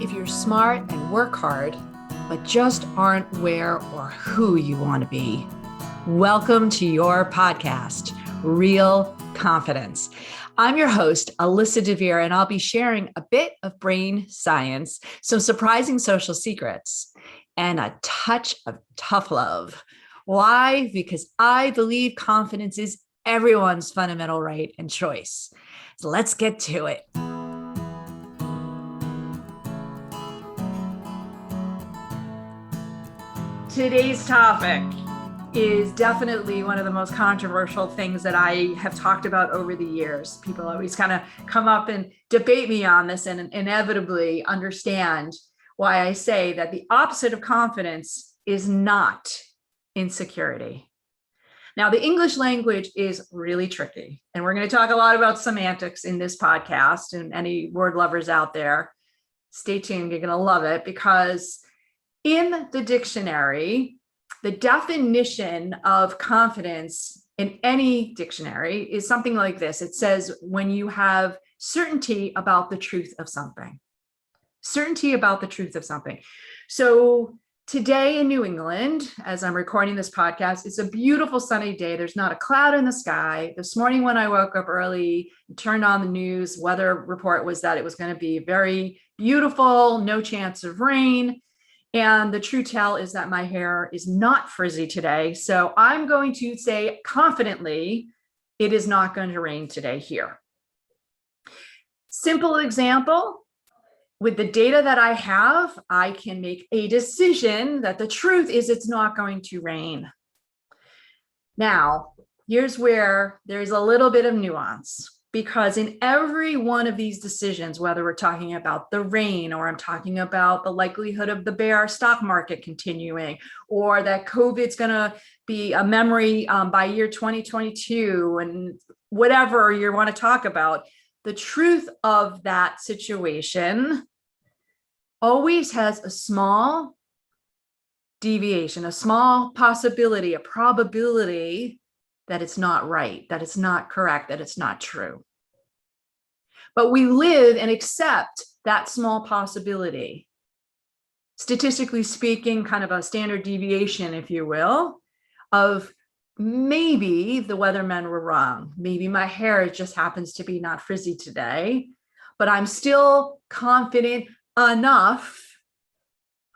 If you're smart and work hard, but just aren't where or who you want to be, welcome to your podcast, Real Confidence. I'm your host, Alyssa DeVere, and I'll be sharing a bit of brain science, some surprising social secrets, and a touch of tough love. Why? Because I believe confidence is everyone's fundamental right and choice. So let's get to it. Today's topic is definitely one of the most controversial things that I have talked about over the years. People always kind of come up and debate me on this and inevitably understand why I say that the opposite of confidence is not insecurity. Now, the English language is really tricky, and we're going to talk a lot about semantics in this podcast. And any word lovers out there, stay tuned. You're going to love it, because in the dictionary, the definition of confidence in any dictionary is something like this. It says when you have certainty about the truth of something. Certainty about the truth of something. So today in New England, as I'm recording this podcast, it's a beautiful sunny day. There's not a cloud in the sky. This morning when I woke up early, turned on the news, weather report was that it was going to be very beautiful, no chance of rain. And the true tell is that my hair is not frizzy today. So I'm going to say confidently, it is not going to rain today here. Simple example, with the data that I have, I can make a decision that the truth is it's not going to rain. Now, here's where there's a little bit of nuance. Because in every one of these decisions, whether we're talking about the rain, or I'm talking about the likelihood of the bear stock market continuing, or that COVID's going to be a memory by year 2022, and whatever you want to talk about, the truth of that situation always has a small deviation, a small possibility, a probability that it's not right, that it's not correct, that it's not true. But we live and accept that small possibility. Statistically speaking, kind of a standard deviation, if you will, of maybe the weathermen were wrong. Maybe my hair just happens to be not frizzy today, but I'm still confident enough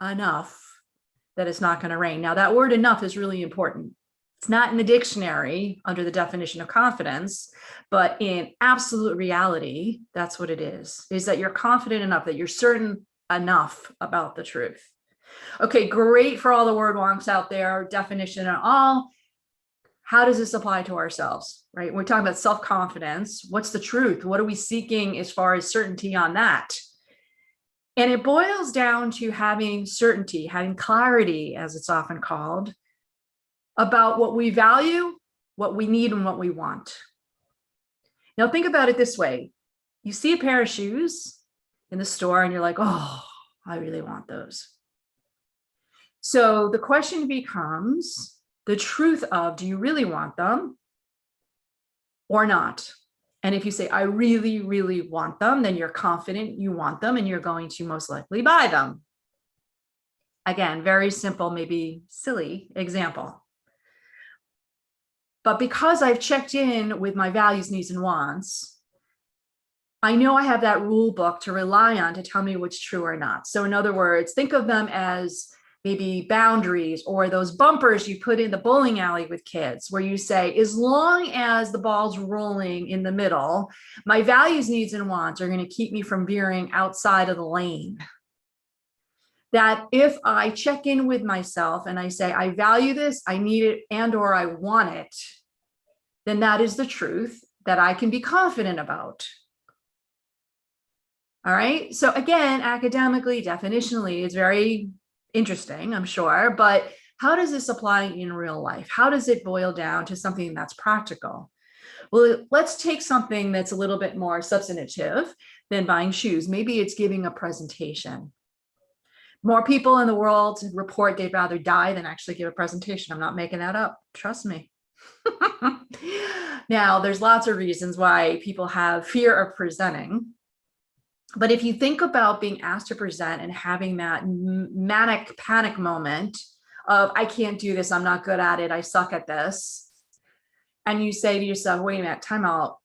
that it's not going to rain. Now, that word enough is really important. It's not in the dictionary under the definition of confidence, but in absolute reality, that's what it is that you're confident enough, that you're certain enough about the truth. Okay, great for all the word wonks out there, definition and all. How does this apply to ourselves, right? We're talking about self-confidence. What's the truth? What are we seeking as far as certainty on that? And it boils down to having certainty, having clarity, as it's often called, about what we value, what we need, and what we want. Now, think about it this way. You see a pair of shoes in the store and you're like, oh, I really want those. So the question becomes the truth of, do you really want them or not? And if you say, I really, really want them, then you're confident you want them and you're going to most likely buy them. Again, very simple, maybe silly example. But because I've checked in with my values, needs, and wants, I know I have that rule book to rely on to tell me what's true or not. So in other words, think of them as maybe boundaries, or those bumpers you put in the bowling alley with kids, where you say, as long as the ball's rolling in the middle, my values, needs, and wants are going to keep me from veering outside of the lane. That if I check in with myself and I say, I value this, I need it, and or I want it, then that is the truth that I can be confident about. All right. So again, academically, definitionally, it's very interesting, I'm sure, but how does this apply in real life? How does it boil down to something that's practical? Well, let's take something that's a little bit more substantive than buying shoes. Maybe it's giving a presentation. More people in the world report they'd rather die than actually give a presentation. I'm not making that up. Trust me. Now, there's lots of reasons why people have fear of presenting. But if you think about being asked to present and having that manic panic moment of, I can't do this, I'm not good at it, I suck at this. And you say to yourself, wait a minute, time out.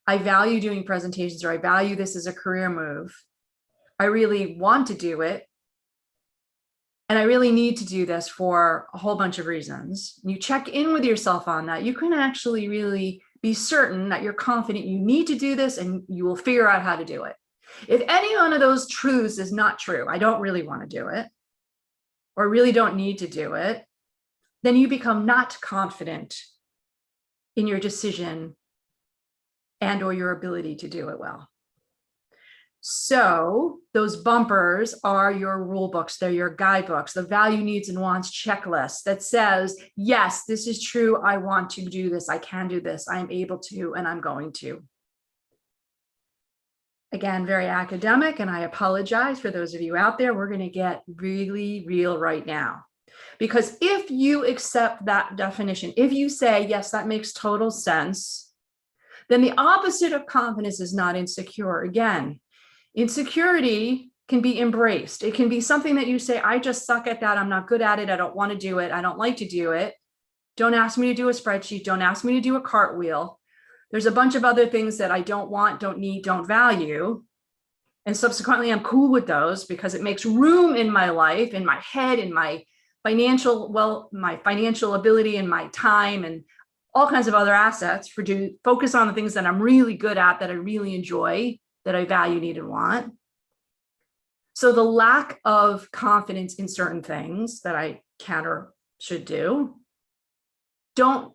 I value doing presentations, or I value this as a career move. I really want to do it. And I really need to do this for a whole bunch of reasons. You check in with yourself on that. You can actually really be certain that you're confident you need to do this and you will figure out how to do it. If any one of those truths is not true, I don't really want to do it, or really don't need to do it, then you become not confident in your decision and or your ability to do it well. So those bumpers are your rule books. They're your guidebooks, the value, needs, and wants checklist that says, yes, this is true. I want to do this. I can do this. I'm able to, and I'm going to. Again, very academic, and I apologize for those of you out there. We're going to get really real right now. Because if you accept that definition, if you say, yes, that makes total sense, then the opposite of confidence is not insecure. Again, insecurity can be embraced. It can be something that you say, I just suck at that. I'm not good at it. I don't want to do it. I don't like to do it. Don't ask me to do a spreadsheet. Don't ask me to do a cartwheel. There's a bunch of other things that I don't want, don't need, don't value. And subsequently, I'm cool with those because it makes room in my life, in my head, in my financial, my financial ability and my time and all kinds of other assets for to focus on the things that I'm really good at, that I really enjoy, that I value, need, and want. So the lack of confidence in certain things that I can or should do don't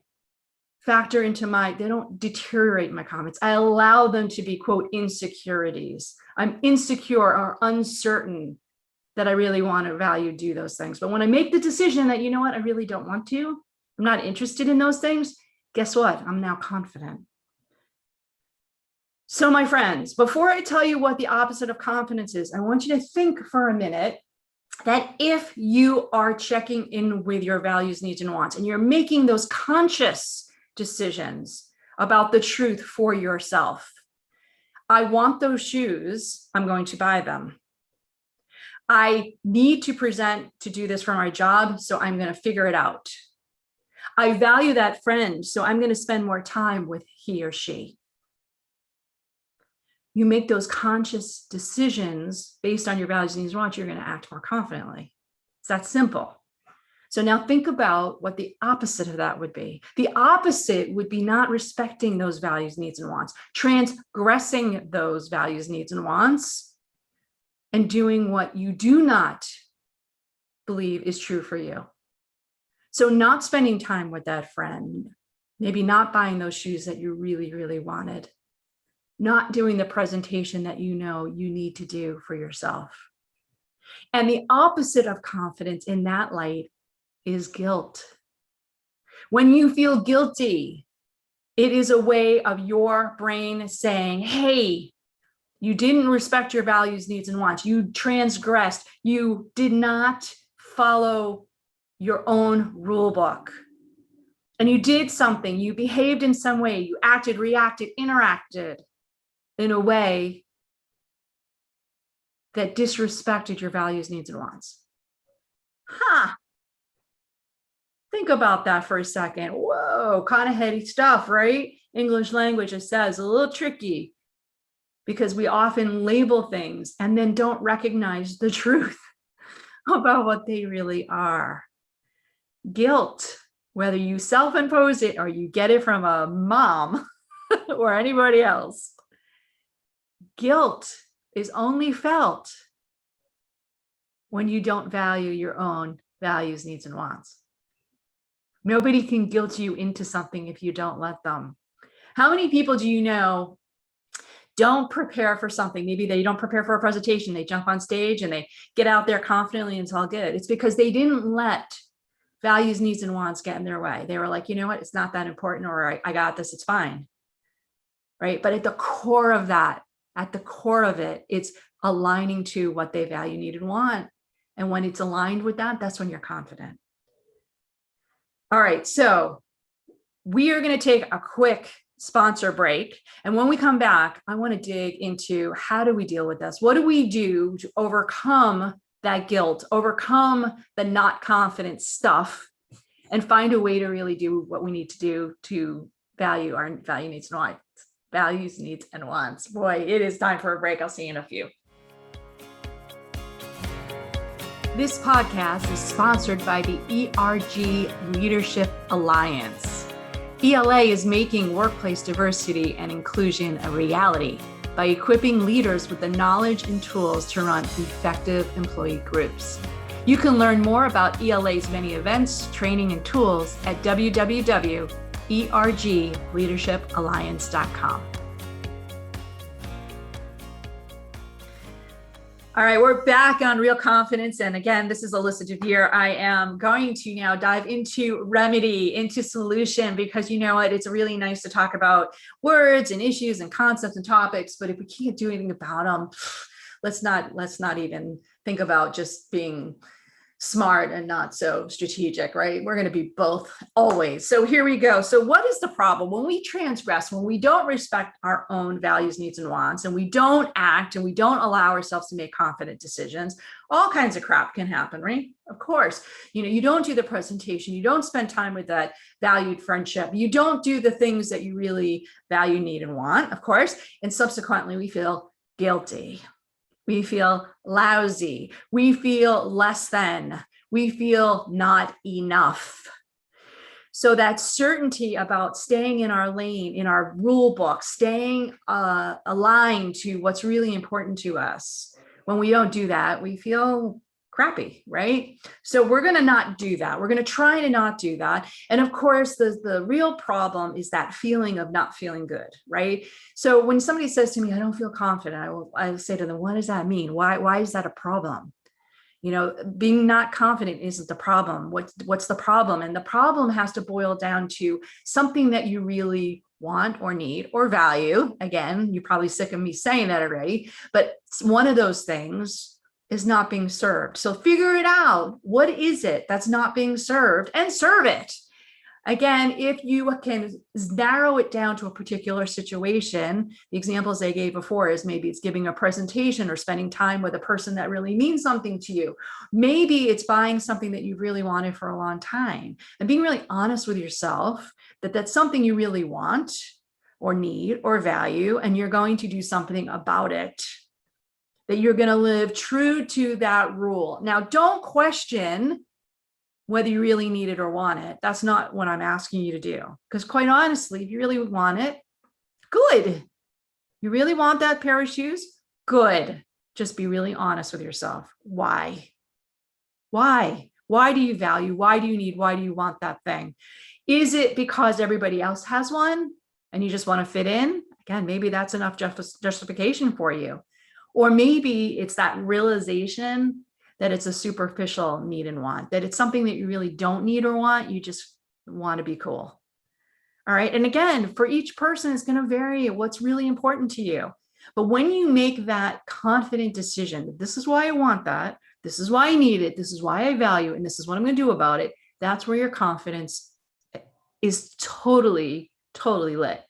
factor into they don't deteriorate my confidence. I allow them to be, quote, insecurities. I'm insecure or uncertain that I really want to value, do those things. But when I make the decision that, you know what, I really don't want to, I'm not interested in those things, guess what? I'm now confident. So my friends, before I tell you what the opposite of confidence is, I want you to think for a minute that if you are checking in with your values, needs, and wants, and you're making those conscious decisions about the truth for yourself, I want those shoes, I'm going to buy them. I need to present to do this for my job, so I'm going to figure it out. I value that friend, so I'm going to spend more time with he or she. You make those conscious decisions based on your values, needs, and wants, you're going to act more confidently. It's that simple. So now think about what the opposite of that would be. The opposite would be not respecting those values, needs, and wants, transgressing those values, needs, and wants, and doing what you do not believe is true for you. So not spending time with that friend, maybe not buying those shoes that you really, really wanted, not doing the presentation that you know you need to do for yourself. And the opposite of confidence in that light is guilt. When you feel guilty, it is a way of your brain saying, hey, you didn't respect your values, needs, and wants. You transgressed. You did not follow your own rule book. And you did something. You behaved in some way. You acted, reacted, interacted in a way that disrespected your values, needs, and wants. Think about that for a second. Whoa, kind of heady stuff, right? English language, it says, a little tricky because we often label things and then don't recognize the truth about what they really are. Guilt, whether you self-impose it or you get it from a mom or anybody else, guilt is only felt when you don't value your own values, needs, and wants. Nobody can guilt you into something if you don't let them. How many people do you know don't prepare for something? Maybe they don't prepare for a presentation. They jump on stage and they get out there confidently and it's all good. It's because they didn't let values, needs, and wants get in their way. They were like, you know what? It's not that important, or I got this, it's fine. Right? But at the core of that, at the core of it, it's aligning to what they value, need, and want. And when it's aligned with that, that's when you're confident. All right, so we are going to take a quick sponsor break. And when we come back, I want to dig into how do we deal with this? What do we do to overcome that guilt, overcome the not confident stuff, and find a way to really do what we need to do to value our values, needs, and wants. Boy, it is time for a break. I'll see you in a few. This podcast is sponsored by the ERG Leadership Alliance. ELA is making workplace diversity and inclusion a reality by equipping leaders with the knowledge and tools to run effective employee groups. You can learn more about ELA's many events, training, and tools at www.ergleadershipalliance.com. All right, we're back on Real Confidence. And again, this is Alyssa DeVere. I am going to now dive into remedy, into solution, because you know what? It's really nice to talk about words and issues and concepts and topics, but if we can't do anything about them, let's not even think about just being smart and not so strategic, right? We're going to be both always. So here we go. So what is the problem? When we transgress, when we don't respect our own values, needs, and wants, and we don't act and we don't allow ourselves to make confident decisions, all kinds of crap can happen, right? Of course, you don't do the presentation, you don't spend time with that valued friendship, you don't do the things that you really value, need, and want, of course, and subsequently we feel guilty. We feel lousy. We feel less than. We feel not enough. So that certainty about staying in our lane, in our rule book, staying aligned to what's really important to us. When we don't do that, we feel crappy, right? So we're going to not do that. We're going to try to not do that. And of course, the real problem is that feeling of not feeling good, right? So when somebody says to me, I don't feel confident, I say to them, what does that mean? Why is that a problem? Being not confident isn't the problem. What's the problem? And the problem has to boil down to something that you really want or need or value. Again, you're probably sick of me saying that already, but one of those things is not being served. So figure it out. What is it that's not being served, and serve it? Again, if you can narrow it down to a particular situation, the examples I gave before is maybe it's giving a presentation or spending time with a person that really means something to you. Maybe it's buying something that you've really wanted for a long time, and being really honest with yourself that that's something you really want or need or value, and you're going to do something about it. That you're going to live true to that rule. Now, don't question whether you really need it or want it. That's not what I'm asking you to do. Because quite honestly, if you really want it, good. You really want that pair of shoes? Good. Just be really honest with yourself. Why? Why? Why do you value? Why do you need? Why do you want that thing? Is it because everybody else has one and you just want to fit in? Again, maybe that's enough justification for you. Or maybe it's that realization that it's a superficial need and want, that it's something that you really don't need or want, you just want to be cool. All right. And again, for each person, it's going to vary what's really important to you. But when you make that confident decision, this is why I want that, this is why I need it, this is why I value it, and this is what I'm going to do about it, that's where your confidence is totally, totally lit.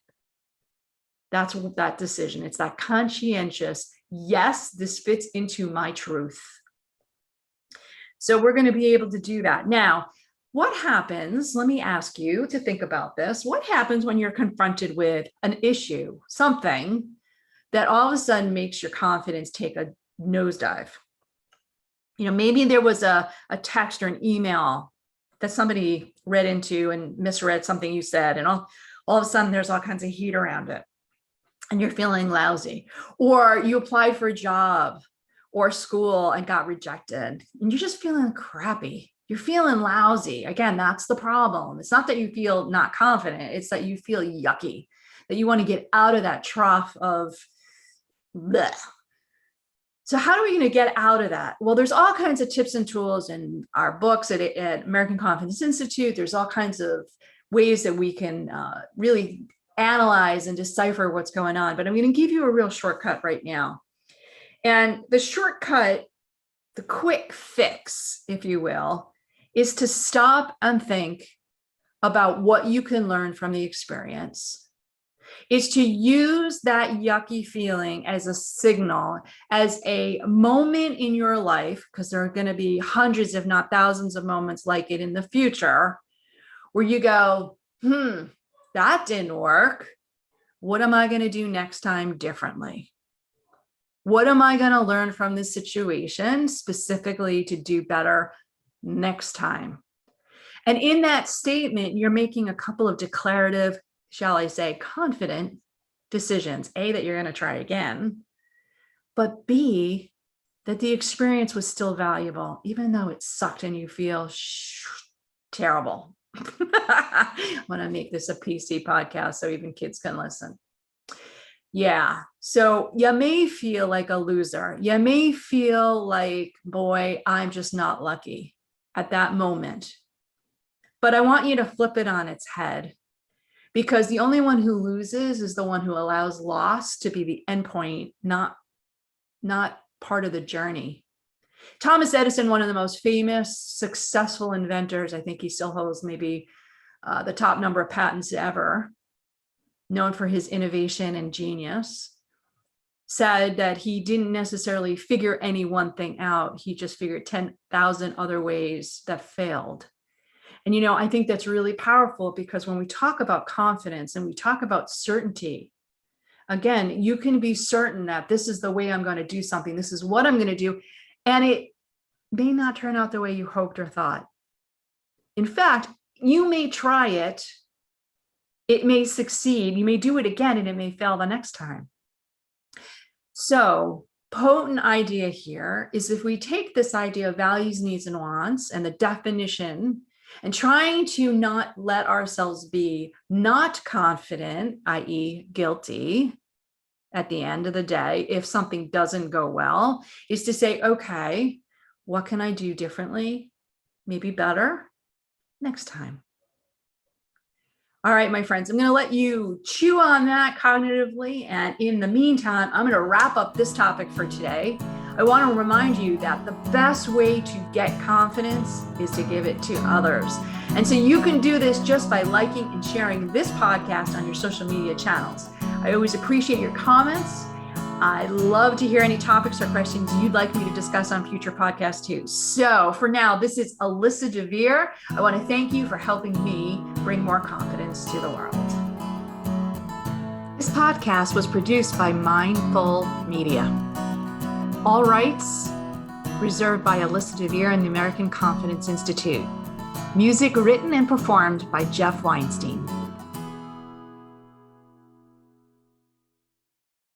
That's that decision. It's that conscientious, yes, this fits into my truth. So we're going to be able to do that. Now, what happens, let me ask you to think about this. What happens when you're confronted with an issue, something that all of a sudden makes your confidence take a nosedive? Maybe there was a text or an email that somebody read into and misread something you said, and all of a sudden there's all kinds of heat around it. And you're feeling lousy, or you applied for a job or school and got rejected, and you're just feeling crappy. You're feeling lousy. Again, that's the problem. It's not that you feel not confident. It's that you feel yucky, that you want to get out of that trough of bleh. So how are we going to get out of that? Well, there's all kinds of tips and tools in our books at American Confidence Institute. There's all kinds of ways that we can really analyze and decipher what's going on. But I'm going to give you a real shortcut right now. And the shortcut, the quick fix, if you will, is to stop and think about what you can learn from the experience. is to use that yucky feeling as a signal, as a moment in your life, because there are going to be hundreds, if not thousands of moments like it in the future, where you go, that didn't work. What am I going to do next time differently? What am I going to learn from this situation specifically to do better next time? And in that statement, you're making a couple of declarative, shall I say, confident decisions. A, that you're going to try again, but B, that the experience was still valuable, even though it sucked and you feel terrible. I want to make this a PC podcast so even kids can listen. Yeah. So you may feel like a loser. You may feel like, boy, I'm just not lucky at that moment. But I want you to flip it on its head, because the only one who loses is the one who allows loss to be the endpoint, not part of the journey. Thomas Edison, one of the most famous, successful inventors, I think he still holds maybe the top number of patents ever, known for his innovation and genius, said that he didn't necessarily figure any one thing out. He just figured 10,000 other ways that failed. And, I think that's really powerful, because when we talk about confidence and we talk about certainty, again, you can be certain that this is the way I'm going to do something. This is what I'm going to do. And it may not turn out the way you hoped or thought. In fact, you may try it. It may succeed. You may do it again, and it may fail the next time. So, potent idea here is, if we take this idea of values, needs, and wants and the definition, and trying to not let ourselves be not confident, i.e. guilty, at the end of the day, if something doesn't go well, is to say, okay, what can I do differently? Maybe better next time. All right, my friends, I'm going to let you chew on that cognitively. And in the meantime, I'm going to wrap up this topic for today. I want to remind you that the best way to get confidence is to give it to others. And so you can do this just by liking and sharing this podcast on your social media channels. I always appreciate your comments. I love to hear any topics or questions you'd like me to discuss on future podcasts too. So for now, this is Alyssa DeVere. I want to thank you for helping me bring more confidence to the world. This podcast was produced by Mindful Media. All rights reserved by Alyssa DeVere and the American Confidence Institute. Music written and performed by Jeff Weinstein.